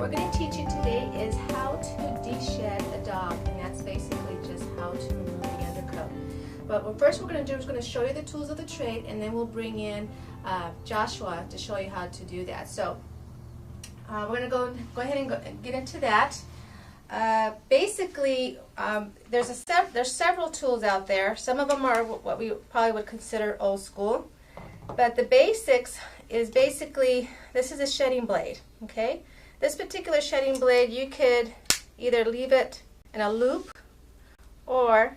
we're going to teach you today is how to deshed a dog, and that's basically just how to remove the undercoat. But what first we're going to do is going to show you the tools of the trade, and then we'll bring in Joshua to show you how to do that. So we're going to go ahead and get into that. Basically, there's several tools out there. Some of them are what we probably would consider old school, but the basics is basically, this is a shedding blade, okay? This particular shedding blade, you could either leave it in a loop or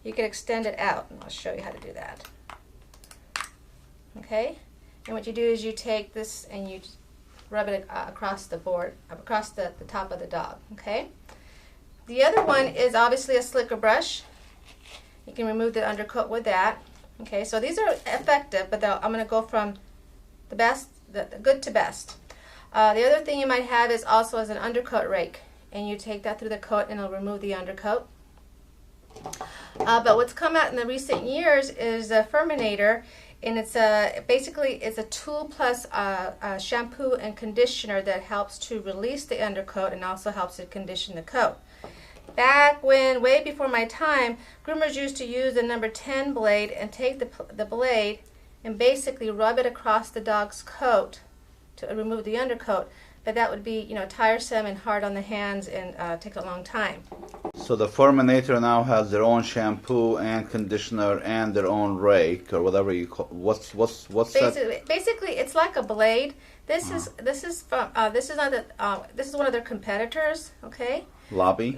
you could extend it out, and I'll show you how to do that. Okay? And what you do is you take this and you rub it across the board, across the top of the dog, okay? The other one is obviously a slicker brush. You can remove the undercoat with that. Okay, so these are effective, but I'm going to go from the best, the good to best. The other thing you might have is also as an undercoat rake, and you take that through the coat and it'll remove the undercoat. But what's come out in the recent years is a Furminator, and it's basically it's a tool plus shampoo and conditioner that helps to release the undercoat and also helps to condition the coat. Back when, way before my time, groomers used to use the number 10 blade and take the blade and basically rub it across the dog's coat to remove the undercoat. But that would be, you know, tiresome and hard on the hands and take a long time. So the Furminator now has their own shampoo and conditioner and their own rake or whatever you call. What's that? Basically, it's like a blade. This is one of their competitors. Okay. Lobby.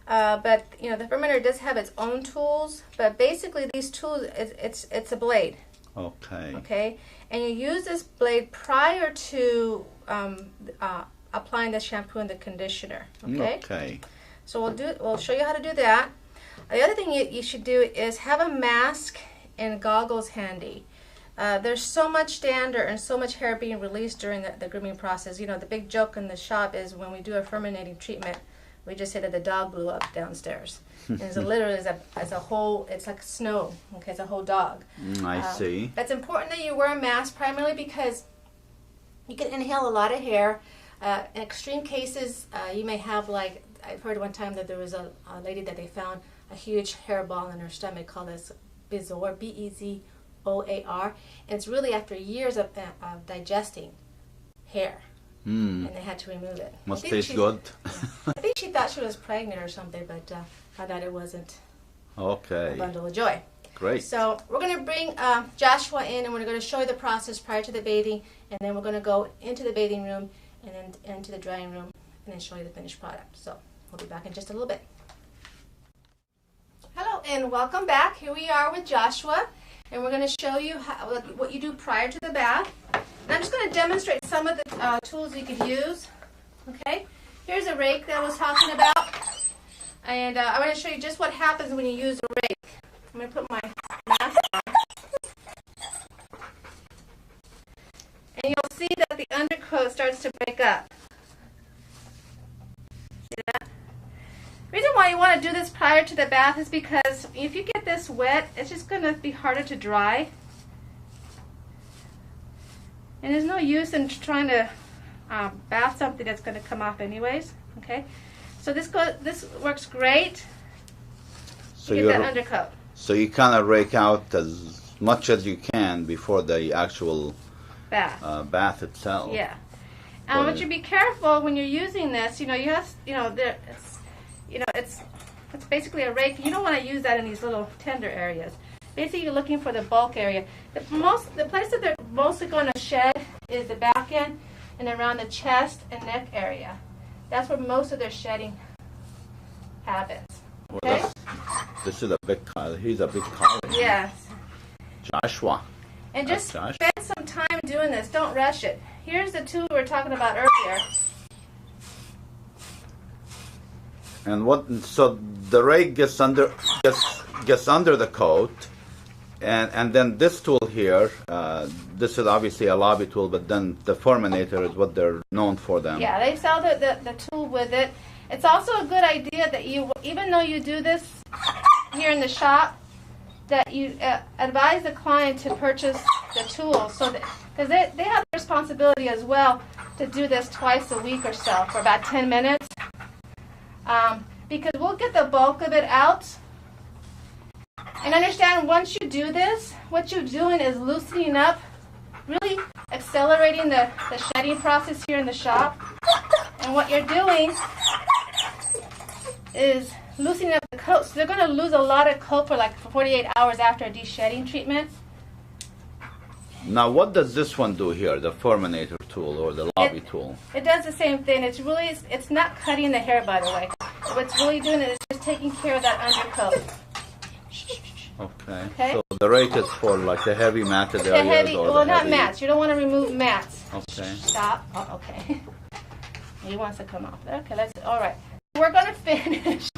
But you know, the Furminator does have its own tools. But basically, these tools, it's a blade. Okay. Okay. And you use this blade prior to applying the shampoo and the conditioner. Okay. Okay. So we'll show you how to do that. The other thing you should do is have a mask and goggles handy. There's so much dander and so much hair being released during the grooming process. You know, the big joke in the shop is when we do a furminating treatment, we just say that the dog blew up downstairs. And it's literally as a whole, it's like snow. Okay, it's a whole dog. I see. It's important that you wear a mask primarily because you can inhale a lot of hair. In extreme cases, you may have, like, I've heard one time that there was a lady that they found a huge hairball in her stomach called this bezoar, B-E-Z-O-A-R, and it's really after years of digesting hair, and they had to remove it. Must taste good. I think she thought she was pregnant or something, but found out it wasn't. Okay. A bundle of joy. Great. So we're going to bring Joshua in, and we're going to show you the process prior to the bathing, and then we're going to go into the bathing room and then into the drying room and then show you the finished product. So we'll be back in just a little bit. Hello and welcome back. Here we are with Joshua, and we're going to show you what you do prior to the bath. And I'm just going to demonstrate some of the tools you could use. Okay, here's a rake that I was talking about, and I'm going to show you just what happens when you use a rake. I'm going to put my mask on, and you'll see that the undercoat starts to break up. See that? The reason why you want to do this prior to the bath is because if you get this wet, it's just going to be harder to dry. And there's no use in trying to bath something that's going to come off anyways. Okay, so this works great. So you get that undercoat. So you kind of rake out as much as you can before the actual bath itself. Yeah. But you be careful when you're using this. You know, you have, it's basically a rake. You don't want to use that in these little tender areas. Basically, you're looking for the bulk area. The place that they're mostly going to shed is the back end and around the chest and neck area. That's where most of their shedding happens. Okay? Well, this is a big collar. He's a big collar. Yes. Joshua. And just spend some time doing this. Don't rush it. Here's the tool we were talking about earlier. And so the rake gets under the coat, and then this tool here, this is obviously a lobby tool, but then the Furminator is what they're known for them. Yeah, they sell the tool with it. It's also a good idea that you, even though you do this here in the shop, that you advise the client to purchase the tool, so that, because they have the responsibility as well to do this twice a week or so for about 10 minutes. Because we'll get the bulk of it out. And understand, once you do this, what you're doing is loosening up, really accelerating the shedding process here in the shop. And what you're doing is loosening up the coat. So they're going to lose a lot of coat for like 48 hours after a deshedding treatment. Now, what does this one do here, the Furminator tool or the lobby tool? It does the same thing. It's not cutting the hair, by the way. What's really doing is just taking care of that undercoat. Okay. So the rake is for like the heavy matted areas. Well, not mats. You don't want to remove mats. Okay. Stop. Oh, okay. He wants to come off. Okay, all right. We're going to finish.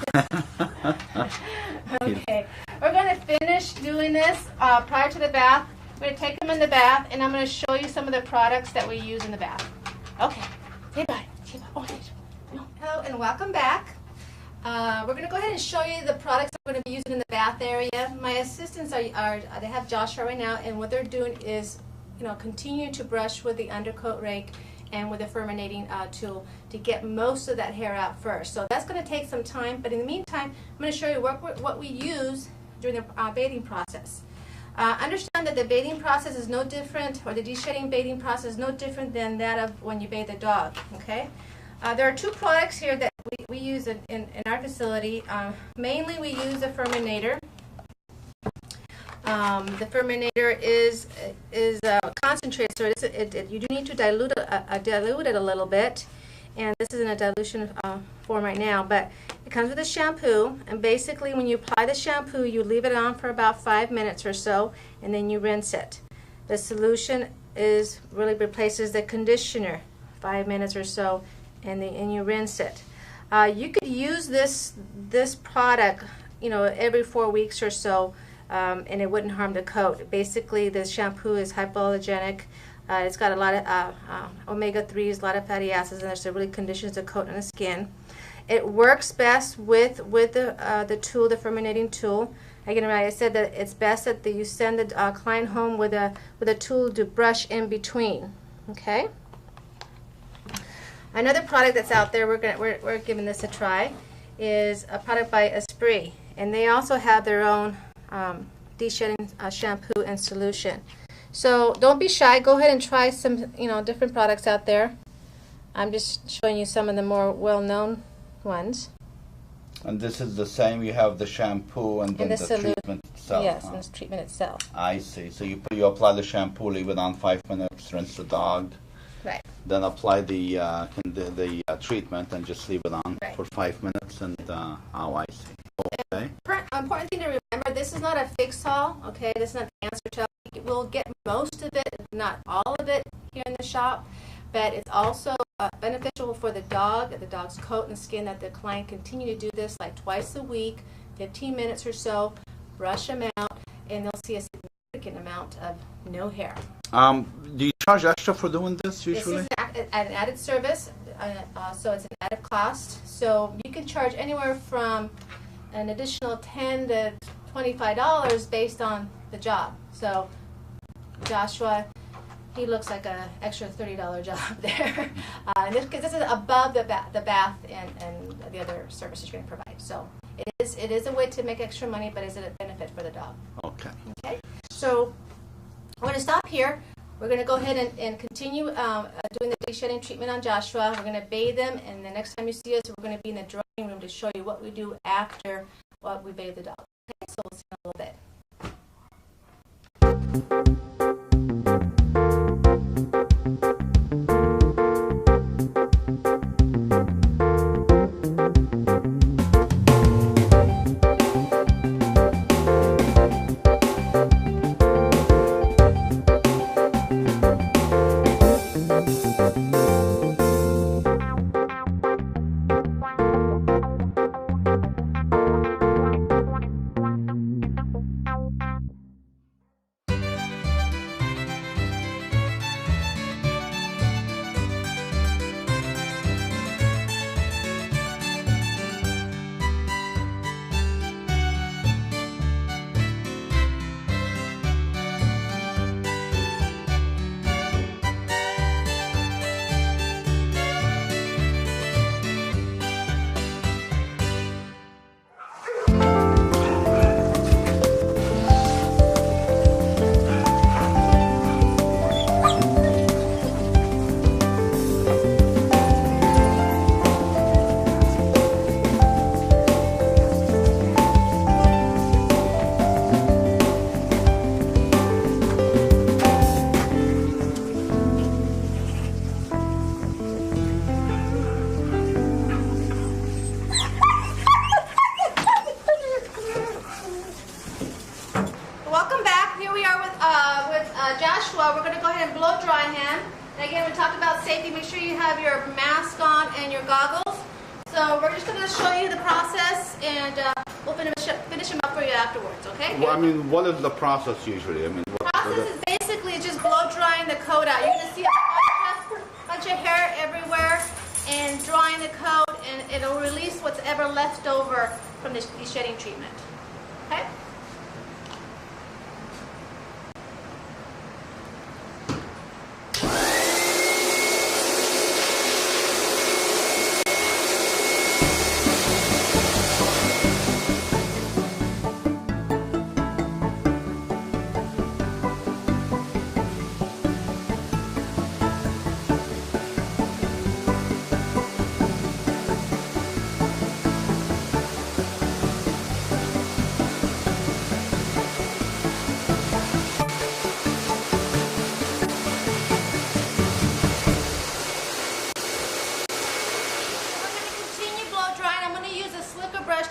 Okay. We're going to finish doing this prior to the bath. We're going to take them in the bath, and I'm going to show you some of the products that we use in the bath. Okay. Say bye. Say bye. Oh, no. Hello, and welcome back. We're going to go ahead and show you the products I'm going to be using in the bath area. My assistants they have Joshua right now, and what they're doing is, continue to brush with the Undercoat Rake and with the Furminating tool to get most of that hair out first. So that's going to take some time, but in the meantime, I'm going to show you what we use during the bathing process. Understand that the bathing process is no different, or the deshedding bathing process is no different than that of when you bathe the dog, okay? There are two products here that we use in our facility. Mainly we use the Furminator. The Furminator is concentrated, so you do need to dilute it a little bit. And this is in a dilution form right now, but it comes with a shampoo, and basically when you apply the shampoo, you leave it on for about 5 minutes or so, and then you rinse it. The solution really replaces the conditioner, 5 minutes or so, and you rinse it. You could use this product, every 4 weeks or so, and it wouldn't harm the coat. Basically, the shampoo is hypoallergenic. It's got a lot of omega-3s, a lot of fatty acids in there, so it really conditions the coat and the skin. It works best with the tool, the Furminating tool. Again, I said that it's best that you send the client home with a tool to brush in between. Okay. Another product that's out there, we're giving this a try, is a product by Esprit, and they also have their own deshedding shampoo and solution. So don't be shy. Go ahead and try some, different products out there. I'm just showing you some of the more well-known ones. And this is the same. You have the shampoo and then the treatment itself. Yes, and the treatment itself. I see. So you apply the shampoo, leave it on 5 minutes, rinse the dog. Right. Then apply the treatment and just leave it on for 5 minutes. And I see. Okay. Important thing to remember: this is not a fix-all. Okay, this is not the answer to. We'll get most of it, not all of it, here in the shop, but it's also beneficial for the dog's coat and skin, that the client continue to do this like twice a week, 15 minutes or so, brush them out, and they'll see a significant amount of no hair. Do you charge extra for doing this usually? This is an added service, so it's an added cost. So you can charge anywhere from an additional $10 to $25 based on the job. So Joshua, he looks like an extra $30 job there, because this is above the bath and the other services you're going to provide. So it is a way to make extra money, but is it a benefit for the dog? Okay. Okay. So we're going to stop here. We're going to go ahead and continue doing the deshedding treatment on Joshua. We're going to bathe him, and the next time you see us, we're going to be in the drying room to show you what we do after we bathe the dog. Okay, so we'll see you in a little bit. goggles. So we're just going to show you the process, and we'll finish them up for you afterwards, okay? Well, I mean, what is the process usually? I mean, The process is basically just blow drying the coat out. You're going to see a bunch of hair everywhere, and drying the coat, and it'll release what's ever left over from the shedding treatment. Okay?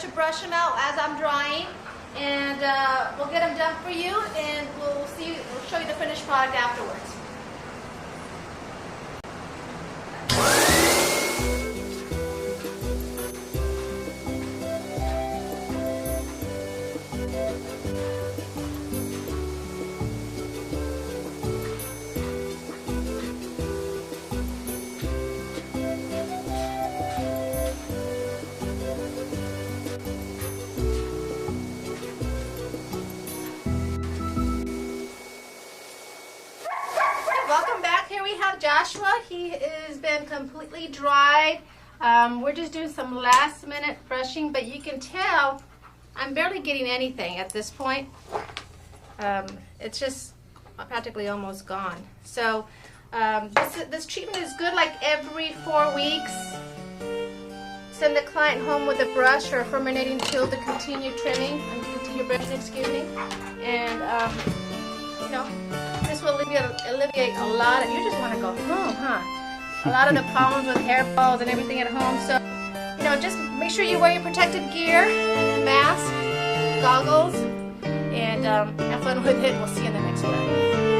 To brush them out as I'm drying, and we'll get them done for you, and we'll show you the finished product afterwards. Welcome back. Here we have Joshua. He has been completely dried. We're just doing some last minute brushing, but you can tell I'm barely getting anything at this point. It's just practically almost gone. So this treatment is good like every 4 weeks. Send the client home with a brush or a furminating tool to continue trimming and continue brushing, excuse me. And you know, this will alleviate a lot of, you just want to go home, huh? A lot of the problems with hairballs and everything at home. So, you know, just make sure you wear your protective gear, mask, goggles, and have fun with it. We'll see you in the next one.